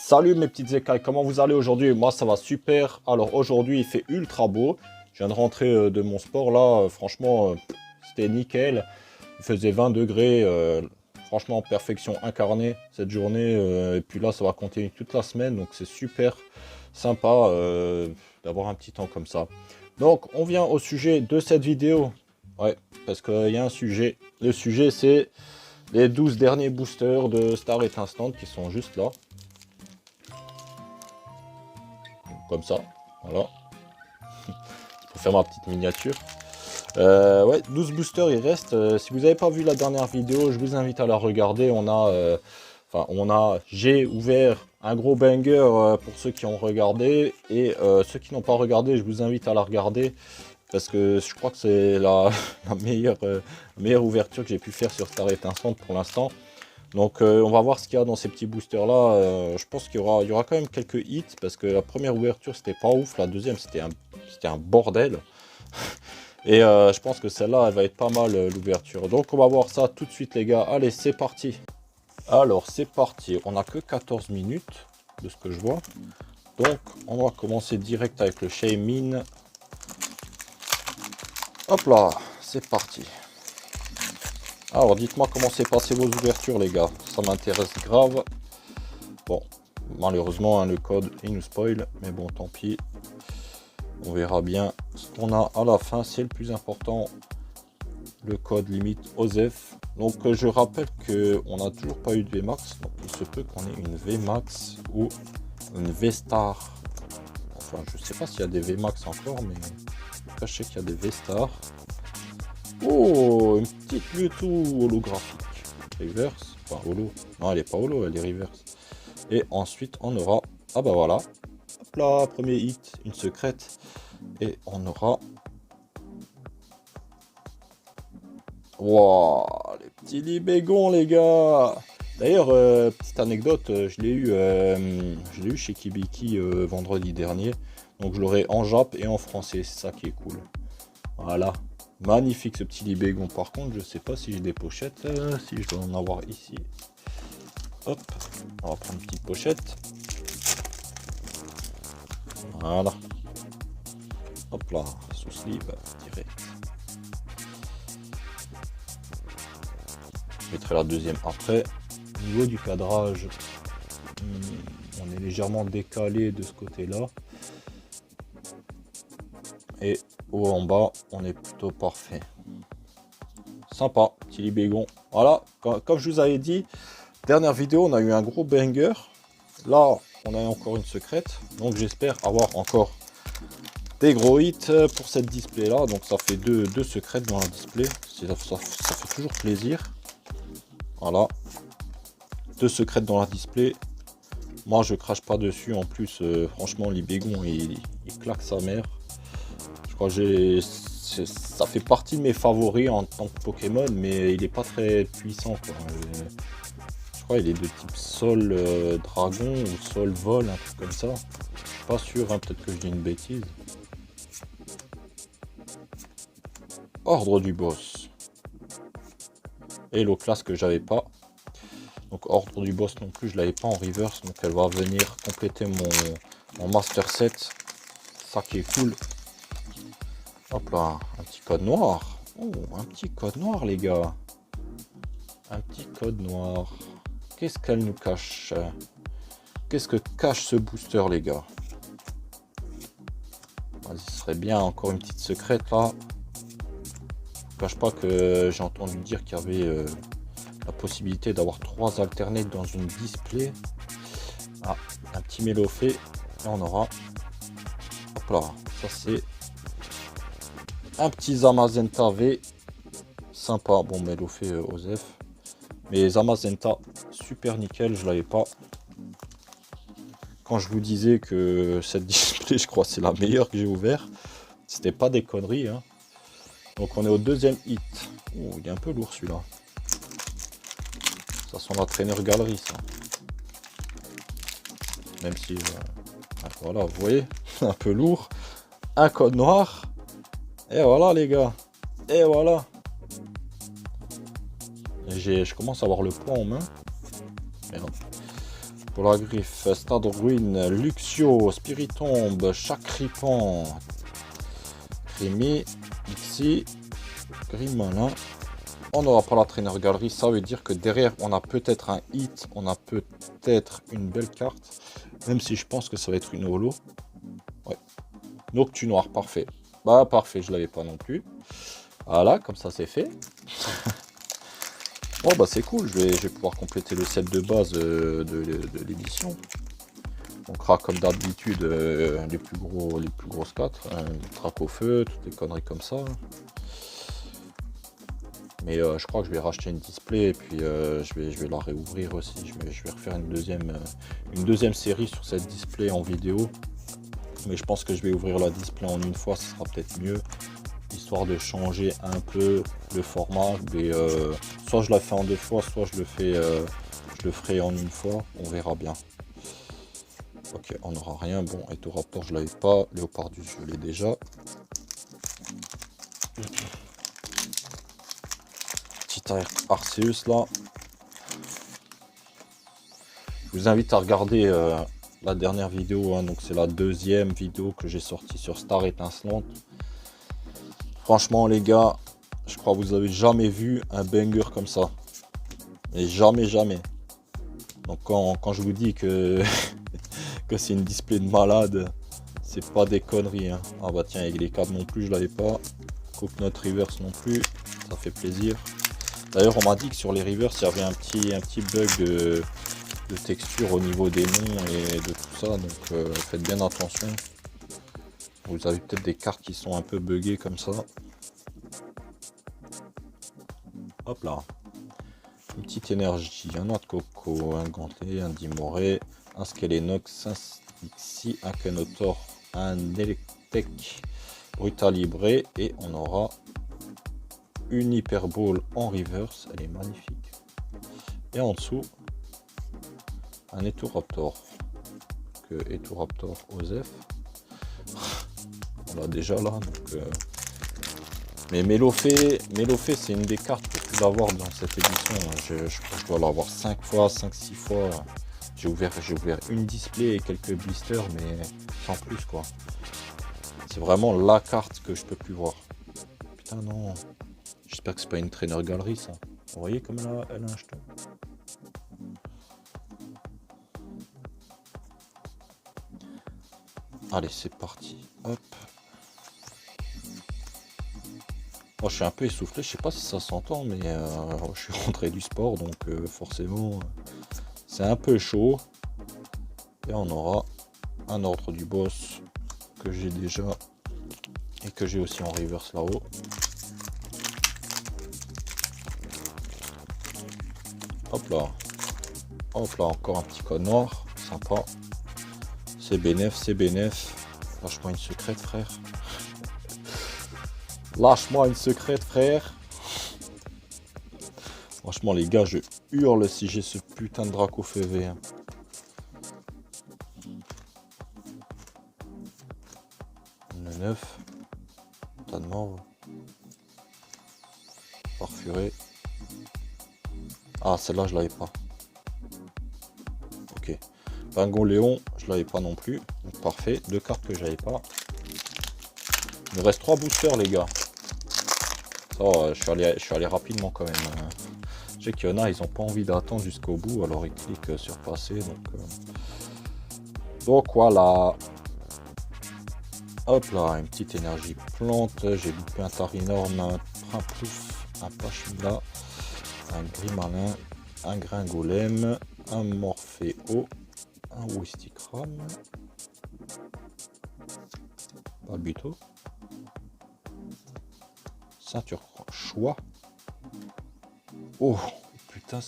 Salut mes petites écailles, comment vous allez aujourd'hui? Moi ça va super. Alors aujourd'hui il fait ultra beau. Je viens de rentrer de mon sport là, franchement c'était nickel. Il faisait 20 degrés, franchement perfection incarnée cette journée. Et puis là ça va continuer toute la semaine, donc c'est super sympa d'avoir un petit temps comme ça. Donc on vient au sujet de cette vidéo. Ouais, parce qu'il y a un sujet. Le sujet c'est les 12 derniers boosters de Star et Instant qui sont juste là. Comme ça, voilà. Pour faire ma petite miniature. Ouais, 12 boosters il reste. Si vous n'avez pas vu la dernière vidéo, je vous invite à la regarder. J'ai ouvert un gros banger pour ceux qui ont regardé. Et ceux qui n'ont pas regardé, je vous invite à la regarder. Parce que je crois que c'est la meilleure ouverture que j'ai pu faire sur Star et Instant pour l'instant. Donc on va voir ce qu'il y a dans ces petits boosters là. Je pense qu'il y aura quand même quelques hits parce que la première ouverture c'était pas ouf, la deuxième c'était un bordel. Et je pense que celle-là elle va être pas mal l'ouverture. Donc on va voir ça tout de suite les gars. Allez c'est parti. Alors c'est parti, on a que 14 minutes de ce que je vois. Donc on va commencer direct avec le Shaymin. Hop là, c'est parti. Alors dites-moi comment s'est passé vos ouvertures les gars, ça m'intéresse grave. Bon, malheureusement hein, le code il nous spoil, mais bon tant pis. On verra bien ce qu'on a à la fin, c'est le plus important. Le code limite OSEF. Donc je rappelle qu'on n'a toujours pas eu de VMAX, donc il se peut qu'on ait une VMAX ou une V-Star. Enfin je sais pas s'il y a des VMAX encore, mais en tout cas je sais qu'il y a des V-Star. Oh, une petite Mewtwo holographique. Reverse. Enfin, holo. Non, elle est pas holo, elle est reverse. Et ensuite, on aura... Ah bah voilà. Hop là, premier hit, une secrète. Et on aura... Wow, les petits libégons, les gars. D'ailleurs, petite anecdote, je l'ai eu chez Kibiki vendredi dernier. Donc je l'aurai en jap et en français, c'est ça qui est cool. Voilà. Magnifique ce petit libégon. Par contre, je sais pas si j'ai des pochettes. Si je dois en avoir ici. Hop. On va prendre une petite pochette. Voilà. Hop là. Sous sleeve direct. Je mettrai la deuxième après. Au niveau du cadrage, on est légèrement décalé de ce côté-là. Et haut en bas, on est plutôt parfait. Sympa, petit libégon. Voilà, comme je vous avais dit, dernière vidéo, on a eu un gros banger. Là, on a encore une secrète. Donc j'espère avoir encore des gros hits pour cette display là. Donc ça fait deux secrètes dans la display. Ça fait toujours plaisir. Voilà. Deux secrètes dans la display. Moi, je crache pas dessus. En plus, franchement, libégon, il claque sa mère. Je crois que ça fait partie de mes favoris en tant que Pokémon, mais il n'est pas très puissant, quoi. Je crois qu'il est de type sol dragon ou sol vol, un truc comme ça. Je suis pas sûr, hein, peut-être que je dis une bêtise. Ordre du boss. Et l'eau classe que j'avais pas. Donc ordre du boss non plus, je l'avais pas en reverse, donc elle va venir compléter mon master set. Ça qui est cool. Hop là, un petit code noir. Oh, un petit code noir, les gars. Un petit code noir. Qu'est-ce qu'elle nous cache? Qu'est-ce que cache ce booster, les gars? Ce serait bien encore une petite secrète, là. Je ne cache pas que j'ai entendu dire qu'il y avait la possibilité d'avoir 3 alternates dans une display. Ah, un petit mélofé. Et on aura... Hop là, ça c'est... Un petit Zamazenta V, sympa, bon Mélofé Osef, mais Zamazenta super nickel, je l'avais pas. Quand je vous disais que cette display, je crois c'est la meilleure que j'ai ouvert, c'était pas des conneries, hein. Donc on est au deuxième hit. Oh, il est un peu lourd celui-là. Ça sent la traîneur galerie ça. Même si, voilà, vous voyez, un peu lourd. Un code noir. Et voilà les gars, et voilà. Je commence à avoir le poids en main. Merde. Pour la griffe, Stade Ruine, Luxio, Spiritombe, Chacripan, Crémy, Pixie, Grimalin. On n'aura pas la trainer galerie, ça veut dire que derrière on a peut-être un hit, on a peut-être une belle carte, même si je pense que ça va être une holo. Ouais. Noctu noir, parfait. Bah parfait, je l'avais pas non plus. Voilà, comme ça c'est fait. Bon bah c'est cool, je vais pouvoir compléter le set de base de l'édition. On craque comme d'habitude les plus grosses 4, trappe au feu, toutes les conneries comme ça. Mais je crois que je vais racheter une display et puis je vais la réouvrir aussi. Je vais refaire une deuxième série sur cette display en vidéo. Mais je pense que je vais ouvrir la display en une fois, ce sera peut-être mieux. Histoire de changer un peu le format. Mais, soit je la fais en 2 fois, soit je le ferai en une fois. On verra bien. Ok, on n'aura rien. Bon, Etoraptor, je l'avais pas. Léopardus, je l'ai déjà. Arceus là. Je vous invite à regarder la dernière vidéo, hein, donc c'est la deuxième vidéo que j'ai sortie sur Star Étincelante. Franchement les gars, je crois que vous avez jamais vu un banger comme ça. Et jamais. Donc quand je vous dis que, que c'est une display de malade, c'est pas des conneries. Hein. Ah bah tiens, avec les câbles non plus, je l'avais pas. Coconut Reverse non plus, ça fait plaisir. D'ailleurs, on m'a dit que sur les Reverse, il y avait un petit bug de texture au niveau des noms et de tout ça. Donc, faites bien attention. Vous avez peut-être des cartes qui sont un peu buggées comme ça. Hop là. Une petite énergie, un noix de coco, un gantelet, un dimoré, un Skelenox, un Stixie, un Kenotor, un Electek, Brutal Libré et on aura une Hyper Ball en reverse, elle est magnifique. Et en dessous, un Etoraptor. Etoraptor Osef. On l'a déjà là. Donc, mais Mélofée, c'est une des cartes que je peux avoir dans cette édition. Je dois l'avoir 5 fois, 5-6 fois. J'ai ouvert une display et quelques blisters, mais sans plus quoi. C'est vraiment la carte que je peux plus voir. Putain non. J'espère que c'est pas une trainer galerie ça. Vous voyez comme elle a un jeton. Allez, c'est parti. Hop. Moi, je suis un peu essoufflé. Je sais pas si ça s'entend, mais je suis rentré du sport, donc forcément, c'est un peu chaud. Et on aura un ordre du boss que j'ai déjà et que j'ai aussi en reverse là-haut. Hop là, encore un petit code noir, sympa. C'est bénef. Lâche-moi une secrète, frère. Lâche-moi une secrète, frère. Franchement, les gars, je hurle si j'ai ce putain de Draco FV. Hein. Une 9. Tas de mort. Parfuré. Ah, celle-là, je l'avais pas. Ok. Pingon Léon, je l'avais pas non plus. Donc, parfait. 2 cartes que j'avais pas. Il me reste 3 boosters, les gars. Ça, je suis allé rapidement quand même. Je sais qu'il y en a, ils n'ont pas envie d'attendre jusqu'au bout, alors ils cliquent sur passer. Donc voilà. Hop là, une petite énergie plante. J'ai loupé un Tarinorm, un Prinplouf, un Pachmila, un Grimalin, un Gringolem, un Morphéo, un Wistikram, Balbuto, Ceinture Choix. Oh putain,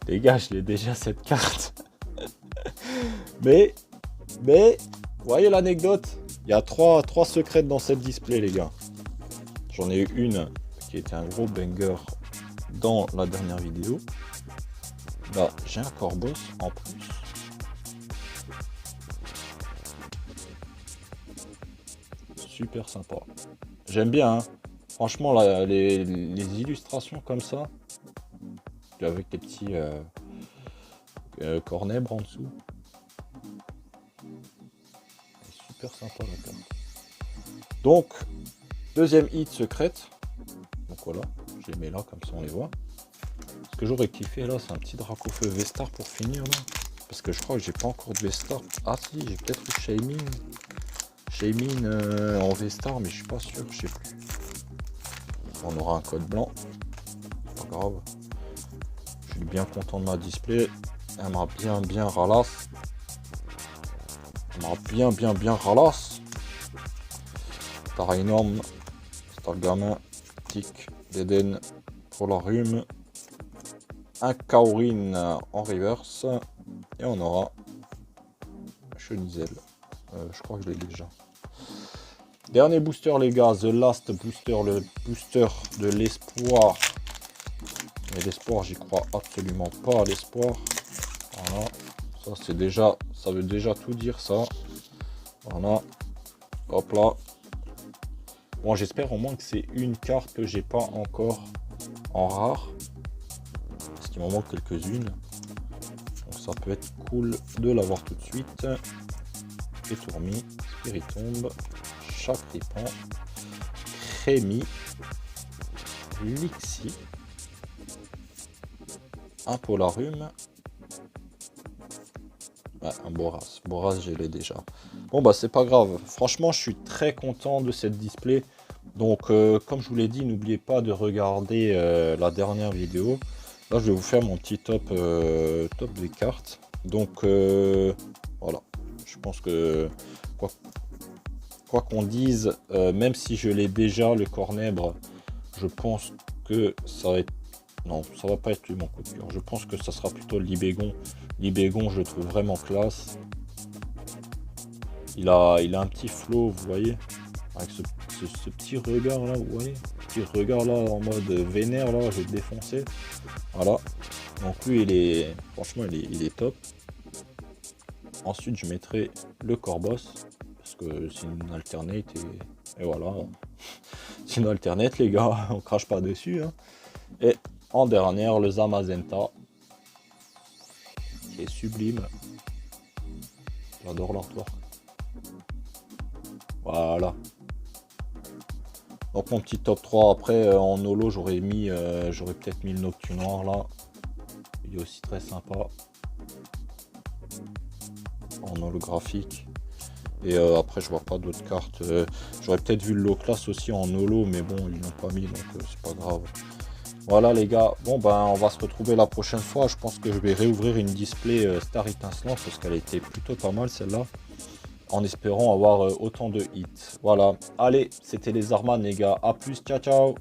les gars, je l'ai déjà cette carte. mais, vous voyez l'anecdote, il y a 3 secrets dans cette display, les gars. J'en ai eu une qui était un gros banger dans la dernière vidéo. Là, j'ai un Corboss en plus. super sympa. J'aime bien, hein. Franchement, là, les illustrations comme ça, avec des petits cornèbres en dessous. Super sympa la carte. Donc, deuxième hit secrète. Donc voilà, je les mets là, comme ça on les voit. Ce que j'aurais kiffé là, c'est un petit Dracofeu Vestar pour finir là. Parce que je crois que j'ai pas encore de Vestar. Ah si, j'ai peut-être eu Shaymin. Shaymin en Vestar, mais je suis pas sûr, je sais plus. On aura un code blanc. Pas grave. Je suis bien content de ma display. Elle m'a bien ralasse. Elle m'a bien ralasse. Star énorme. Star gamin. Tic. Deden. Polarium. Un Kaorin en reverse. Et on aura Chenizel. Je crois que je l'ai déjà. Dernier booster les gars, The Last Booster, le booster de l'espoir. Mais l'espoir, j'y crois absolument pas à l'espoir. Voilà, ça c'est déjà, ça veut déjà tout dire ça. Voilà, hop là. Bon, j'espère au moins que c'est une carte que j'ai pas encore en rare. Parce qu'il m'en manque quelques-unes. Donc ça peut être cool de l'avoir tout de suite. Et Tourmi, Spiritombe, Chacripan, Crémi, Lixi, un Polarium, ouais, un Boras. Boras, je l'ai déjà. Bon, bah, c'est pas grave. Franchement, je suis très content de cette display. Donc, comme je vous l'ai dit, n'oubliez pas de regarder la dernière vidéo. Là, je vais vous faire mon petit top, top des cartes. Donc, voilà. Je pense que quoi qu'on dise, même si je l'ai déjà, le cornèbre, je pense que ça va être... Non, ça va pas être lui mon coup de cœur. Je pense que ça sera plutôt Libégon. Libégon, je le trouve vraiment classe. Il a un petit flow, vous voyez, avec ce petit regard là, vous voyez, petit regard là en mode vénère là, je vais te défoncer. Voilà. Donc lui, franchement, il est top. Ensuite, je mettrai le Corvos, parce que c'est une alternate, et voilà. C'est une alternate, les gars, on crache pas dessus. Hein. Et en dernière, le Zamazenta, qui est sublime. J'adore l'artwork. Voilà. Donc mon petit top 3, après en holo, j'aurais peut-être mis le Noctu Noir là. Il est aussi très sympa. En holographique. Et après je vois pas d'autres cartes. J'aurais peut-être vu le low class aussi en holo, mais bon ils l'ont pas mis, donc c'est pas grave. Voilà les gars, bon ben on va se retrouver la prochaine fois. Je pense que je vais réouvrir une display Star étincelante parce qu'elle était plutôt pas mal celle-là, en espérant avoir autant de hits. Voilà, allez, c'était les Arman les gars, à plus, ciao ciao.